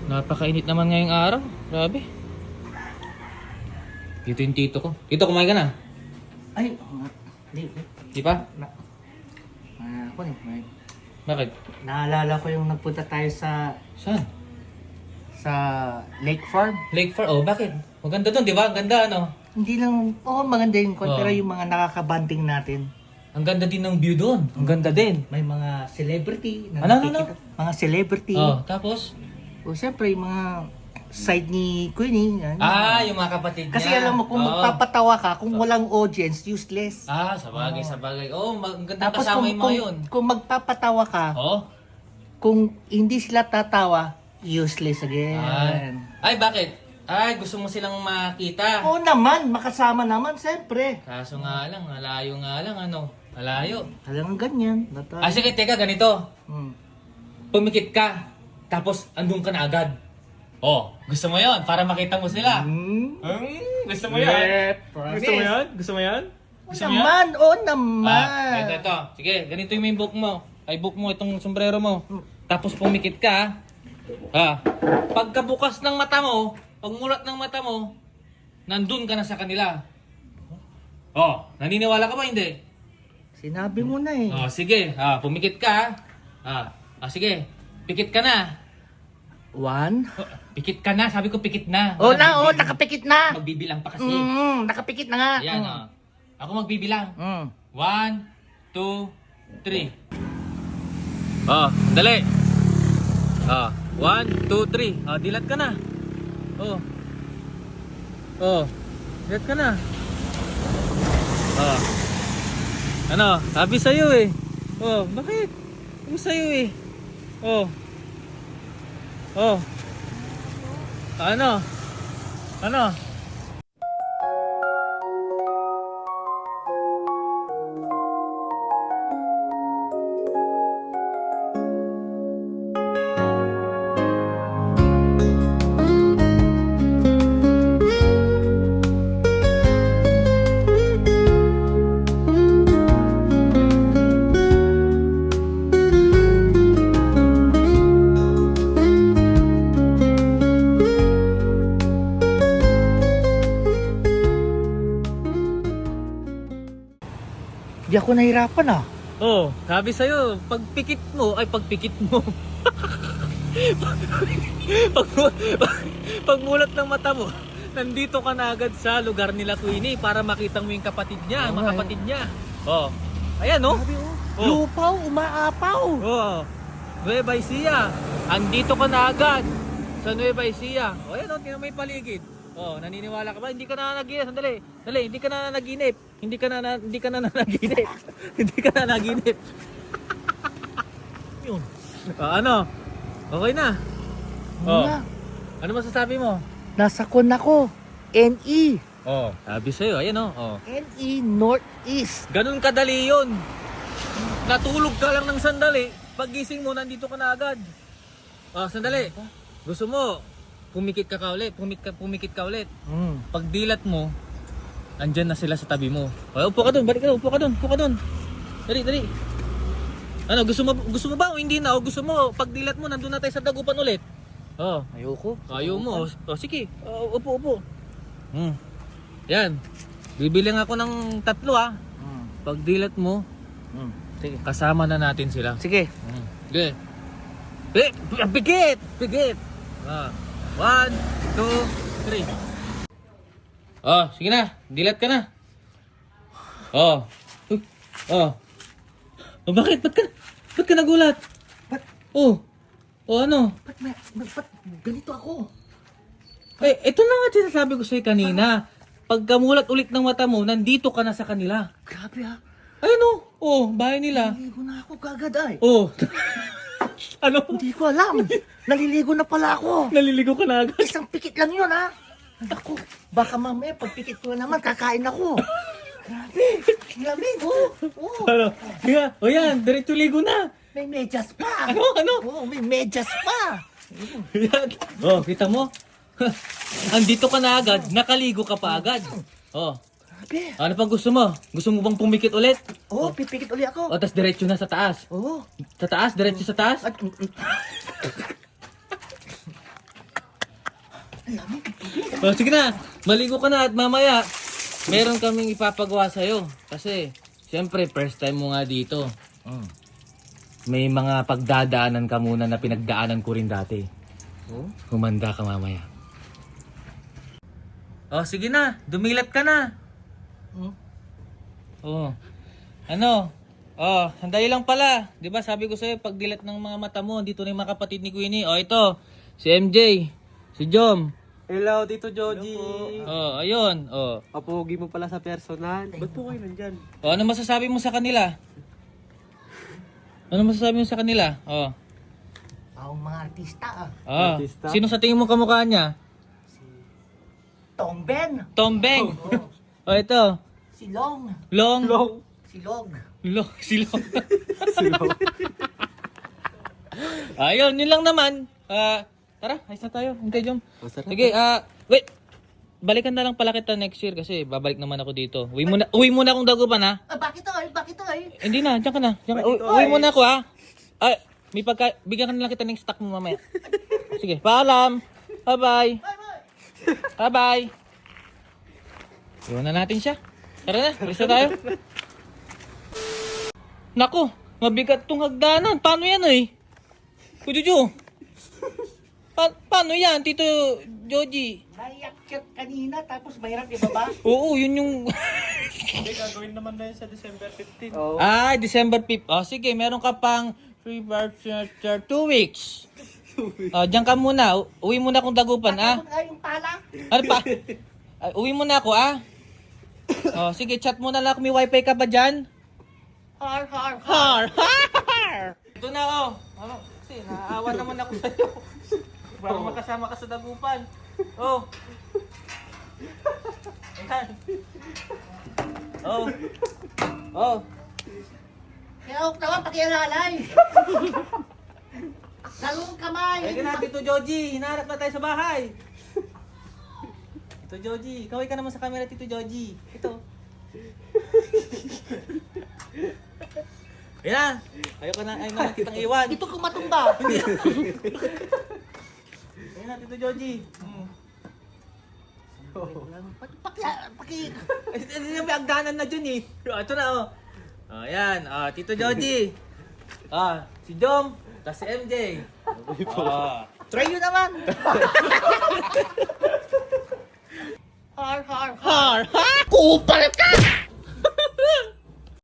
Napakainit naman ngayong araw. Grabe. Dito yung tito ko. Tito, kumain ka na? Ay, hindi. Di pa? Ako eh. Bakit? Naalala ko yung nagpunta tayo sa Saan? Lake Farm. Lake Farm. Oh, bakit? Maganda doon, di ba? Ang ganda, ano? Hindi lang, maganda yung pero Oh. yung mga nakakabanding natin. Ang ganda din ng view doon. Ang ganda din. May mga celebrity. Na Ano? nakikita. Mga celebrity. Oh, tapos? O siyempre, yung mga side ni Queenie. Yan. Yung mga kapatid niya. Kasi alam mo, kung Oo. magpapatawa ka, kung walang audience, useless. Sabagay, sabagay. Oh, maganda Tapos kasama yung mga yun. kung magpapatawa ka, Oh? kung hindi sila tatawa, useless again. Ay, bakit? Ay, gusto mo silang makita. Oo naman, makasama naman, siyempre. Kaso nga lang, malayo nga lang, ano? Malayo. Talagang ganyan. Sige, teka, ganito. Hmm. Pumikit ka, tapos andun ka na agad. Oh, gusto mo yon para makita mo sila. Gusto mo yan? Gusto mo yan? Gusto mo yan? Gusto mo yan? Naman, oo naman. Ito. Sige, ganito yung main book mo. Ay, book mo itong sombrero mo. Tapos pumikit ka. Pagkabukas ng mata mo, pagmulat ng mata mo, nandun ka na sa kanila. Oh, naniniwala ka ba hindi? Sinabi mo na eh. Oh, sige. Pumikit ka. Sige. Pikit ka na. 1. Pikit ka na. Sabi ko pikit na. Nakapikit na. Magbibilang pa kasi. Nakapikit na nga. Yan, Ako magbibilang. 1, 2, 3. Dali. 1, 2, 3. Dilat ka na. Dilat ka na. Ano? Sabi sa'yo eh. Bakit? Sabi sa'yo eh. Ano? Di ako nahirapan ah. Sabi sa'yo, pagpikit mo. Pagmulat ng mata mo, nandito ka na agad sa lugar nila Queenie para makita mo yung kapatid niya, mga kapatid niya. Ayan Sabi lupaw, umaapaw. Nueva Ecija. Andito ka na agad sa Nueva Ecija. Ayan tingnan mo yung paligid. Naniniwala ka ba? Hindi ka na naginip. Sandali. Hindi ka na naginip. Hindi ka na naginip. Yun. Ano? Okay na. Ano masasabi mo? Nasa kon ako. NE. Sabi sa'yo, ayan NE Northeast. Ganun kadali yun. Natulog ka lang ng sandali. Paggising mo, nandito ka na agad. Sandali. Gusto mo, pumikit ka ulit. Pag dilat mo, andyan na sila sa tabi mo. Upo ka doon, balik ka doon, upo ka doon. Dali. Ano, gusto mo ba o hindi na? O gusto mo, pag dilat mo, nandun na tayo sa dagupan ulit. Ayoko. Ayaw mo. Sige, upo. Yan. Bibilang ako ng 3 Pag dilat mo, Sige. kasama na natin sila. Sige. Sige. Pikit! 1, 2, 3. Sige na. Dilat ka na. Bakit? Ba't ka nagulat? Ba't? Ano? Ba't ganito ako? Ito na nga sinasabi ko sa'yo kanina. Pagkamulat ulit ng mata mo, nandito ka na sa kanila. Grabe ha. Ayun bahay nila. Naliligo na ako kagad ay. Ano? Hindi ko alam. Naliligo na pala ako. Naliligo ka na agad. Isang pikit lang yun ha. Ako, baka mamaya pag pikit ko naman, kakain ako. Grabe. Lamig Ano? Kaya, yan, diretso ligo na. May medyas pa. Ano? May medyas pa. Yan. Kita mo? Andito ka na agad, nakaligo ka pa agad. Grabe. Ano pang gusto mo? Gusto mo bang pumikit ulit? Pipikit ulit ako. Tas diretso na sa taas. Sa taas, diretso sa taas. Oh, sige na, maligo ka na at mamaya meron kaming ipapagawa sa'yo. Kasi, siyempre, first time mo nga dito. May mga pagdadaanan ka muna na pinagdaanan ko rin dati. Humanda ka mamaya. Oh, sige na, dumilat ka na. Oh. Ano? Oh, sandali lang pala. 'Di ba sabi ko sa'yo, pag dilat ng mga mata mo, dito na yung mga kapatid ni Queenie. Oh, ito. Si MJ. Si Jom. Hello, Tito Joji. Oh, ayun. Oh. Kapogi mo pala sa personal. Ba't po kayo nandyan? Oh, ano masasabi mo sa kanila? Ano masasabi mo sa kanila? Oh. Ang mga artista Ah. Artista? Sino sa tingin mo kamukha niya? Tom Ben. Tom Beng. Oh, ito. Si Long. Long. Long. Si Log. Long. Si Long. Sino? Ayun, yun lang naman. Tara, ayos na tayo. Hintay, Jom. Masarap. Sige, wait. Balikan na lang pala kita next year kasi babalik naman ako dito. Uwi muna akong Dagupan, ha? Bakit ay? Bakit ay? Hindi na, diyan ka na. Uwi muna ako, ha? Ay, bigyan ka na lang kita ng stock mo mamaya. Sige, paalam. Bye-bye. Bye-bye. Iwan na natin siya. Tara na, alis na tayo. Naku, mabigat tong hagdanan. Paano yan, eh? Kujuju. Paano yan, Tito Joji? Naiakyat kanina tapos mahirap ibaba. Oo, yun yung... Hindi, gagawin naman na yun sa December 15. December 5th. Oh, sige, meron ka pang 2 weeks. Diyan ka muna. Uwi muna akong Dagupan, ah. Bakit ay yung pala? Ano pa? Uwi muna ako, ah. Oh, sige, chat muna lang ako. May wifi ka ba dyan? Har. Har! Har! Ito na, oh. Ano? Kasi naaawa naman ako sa'yo. Para makasama ka sa Dagupan. Oh. Ayan. Oh. Oh. Kaya huwag naman pakialalay. Dalawang kamay. Kaya na, Tito Joji. Hinaharap na tayo sa bahay. Tito Joji. Kaway ka naman sa camera, Tito Joji. Ito. Ayan na. Ayoko na kitang iwan. Ito kung matumba. Ayan na, Tito Joji. Paki. Hindi na may agdanan na dyan eh. Ito na, oh. Ayan. Tito Joji. Si Jom. Tapos si MJ. Try nyo naman. Har. Har! Ha? Kupal ka!